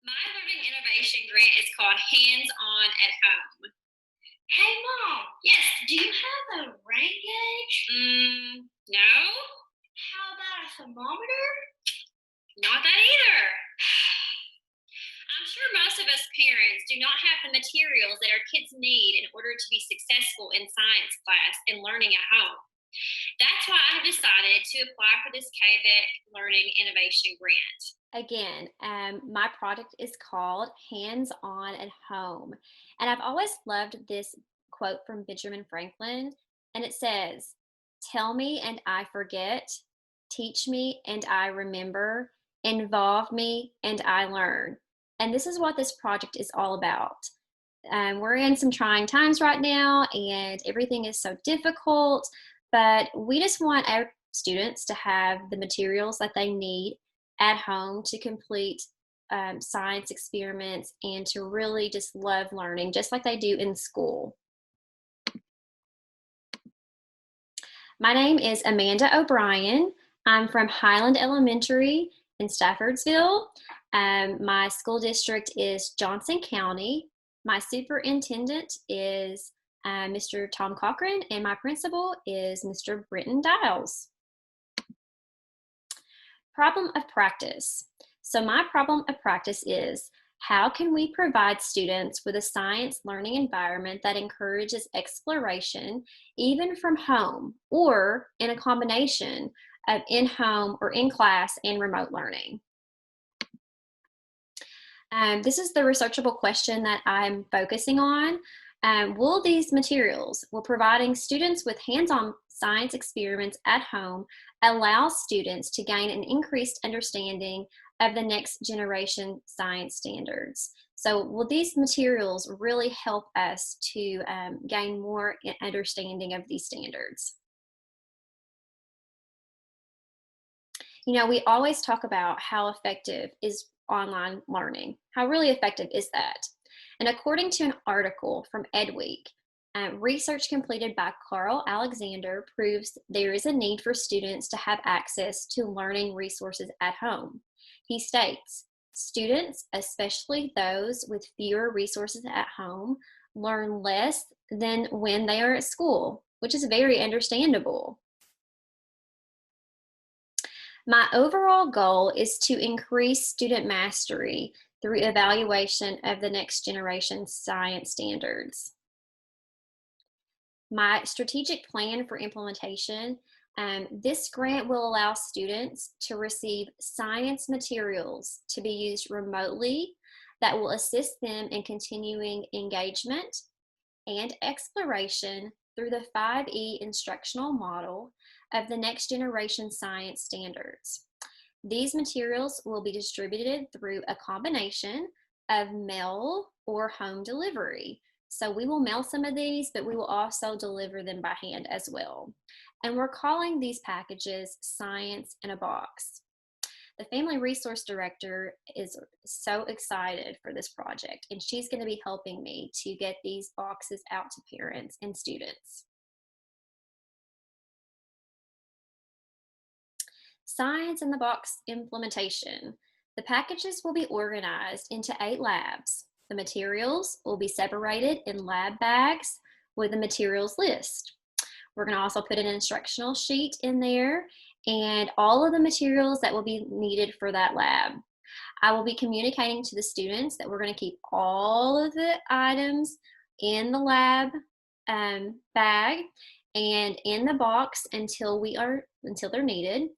My learning innovation grant is called Hands On at Home. Hey, Mom. Yes. Do you have a rain gauge? No, How about a thermometer? not that either. I'm sure most of us parents do not have the materials that our kids need in order to be successful in science class and learning at home. That's why I decided to apply for this KVEC Learning Innovation Grant. Again, my project is called Hands On at Home. And I've always loved this quote from Benjamin Franklin. And it says, "Tell me and I forget, teach me and I remember, involve me and I learn." And this is what this project is all about. We're in some trying times right now, and everything is so difficult, but we just want our students to have the materials that they need at home to complete science experiments and to really just love learning, just like they do in school. My name is Amanda O'Brien. I'm from Highland Elementary in Staffordsville. My school district is Johnson County. My superintendent is Mr. Tom Cochran, and my principal is Mr. Brenton Dials. Problem of practice. So my problem of practice is, how can we provide students with a science learning environment that encourages exploration, even from home, or in a combination of in-home or in-class and remote learning? This is the researchable question that I'm focusing on. Will these materials, will providing students with hands-on science experiments at home, allow students to gain an increased understanding of the next generation science standards? So will these materials really help us to gain more understanding of these standards? You know, we always talk about how effective is online learning. How really effective is that? And according to an article from EdWeek, research completed by Carl Alexander proves there is a need for students to have access to learning resources at home. He states, students, especially those with fewer resources at home, learn less than when they are at school, which is very understandable. My overall goal is to increase student mastery through evaluation of the next generation science standards. My strategic plan for implementation, this grant will allow students to receive science materials to be used remotely that will assist them in continuing engagement and exploration through the 5E instructional model of the next generation science standards. These materials will be distributed through a combination of mail or home delivery. So we will mail some of these, but we will also deliver them by hand as well. And we're calling these packages Science in a Box. The Family Resource Director is so excited for this project, and she's going to be helping me to get these boxes out to parents and students. Science in the Box implementation. The packages will be organized into 8 labs. The materials will be separated in lab bags with a materials list. We're going to also put an instructional sheet in there and all of the materials that will be needed for that lab. I will be communicating to the students that we're going to keep all of the items in the lab bag and in the box until they're needed.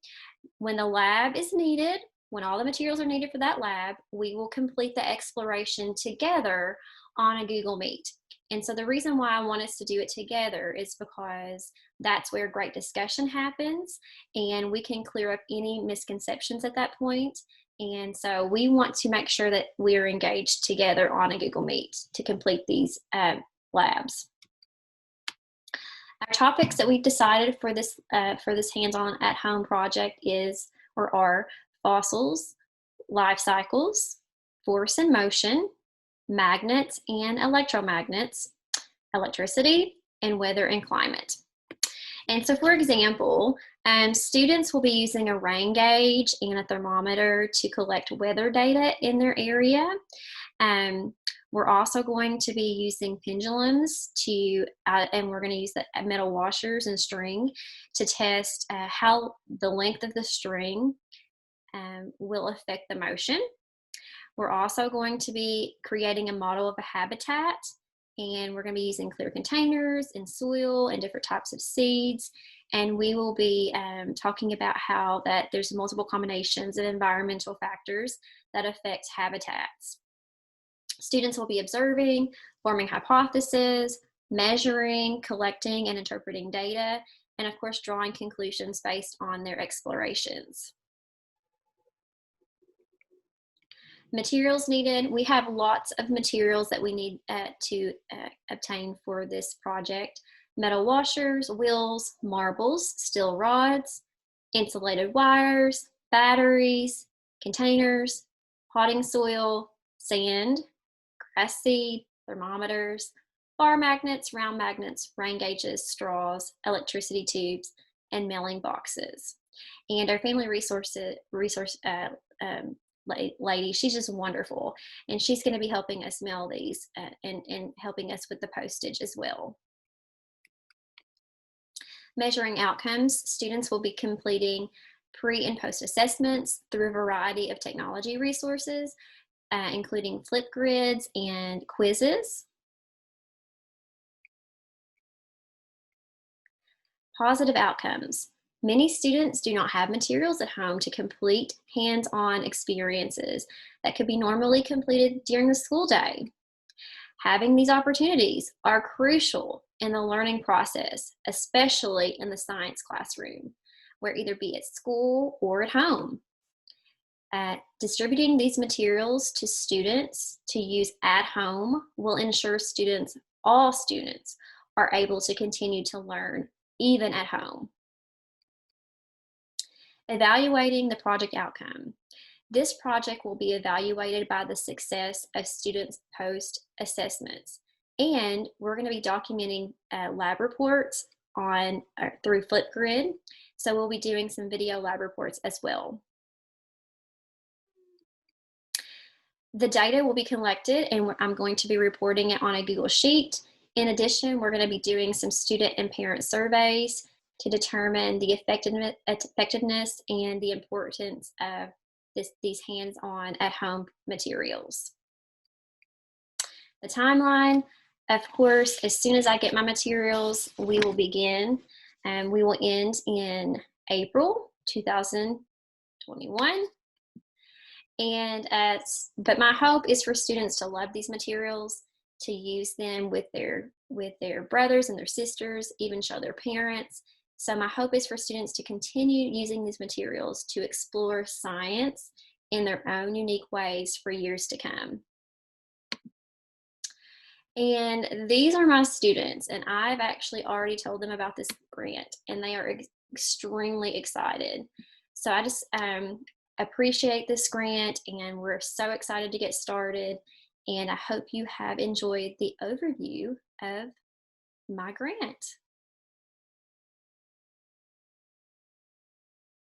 When the lab is needed, when all the materials are needed for that lab, we will complete the exploration together on a Google Meet. And so the reason why I want us to do it together is because that's where great discussion happens and we can clear up any misconceptions at that point. And so we want to make sure that we're engaged together on a Google Meet to complete these labs. Our topics that we've decided for this hands-on at-home project are fossils, life cycles, force and motion, magnets and electromagnets, electricity, and weather and climate. And so, for example, Students will be using a rain gauge and a thermometer to collect weather data in their area. We're also going to be using pendulums and we're going to use the metal washers and string to test how the length of the string will affect the motion. We're also going to be creating a model of a habitat, and we're going to be using clear containers and soil and different types of seeds. And we will be talking about how that there's multiple combinations of environmental factors that affect habitats. Students will be observing, forming hypotheses, measuring, collecting, and interpreting data, and of course, drawing conclusions based on their explorations. Materials needed. We have lots of materials that we need to obtain for this project. Metal washers, wheels, marbles, steel rods, insulated wires, batteries, containers, potting soil, sand, grass seed, thermometers, bar magnets, round magnets, rain gauges, straws, electricity tubes, and mailing boxes. And our family resource lady, she's just wonderful, and she's going to be helping us mail these and helping us with the postage as well. Measuring outcomes, students will be completing pre and post assessments through a variety of technology resources, including Flipgrids and quizzes. Positive outcomes. Many students do not have materials at home to complete hands-on experiences that could be normally completed during the school day. Having these opportunities are crucial in the learning process, especially in the science classroom, where either be at school or at home. Distributing these materials to students to use at home will ensure all students, are able to continue to learn even at home. Evaluating the project outcome. This project will be evaluated by the success of students' post-assessments, and we're going to be documenting lab reports through Flipgrid, so we'll be doing some video lab reports as well. The data will be collected, and I'm going to be reporting it on a Google Sheet. In addition, we're going to be doing some student and parent surveys to determine the effectiveness and the importance of these hands-on at-home materials. The timeline, of course, as soon as I get my materials, we will begin, and we will end in April 2021. But my hope is for students to love these materials, to use them with their brothers and their sisters, even show their parents. So my hope is for students to continue using these materials to explore science in their own unique ways for years to come. And these are my students, and I've actually already told them about this grant, and they are extremely excited. So I just appreciate this grant, and we're so excited to get started. And I hope you have enjoyed the overview of my grant.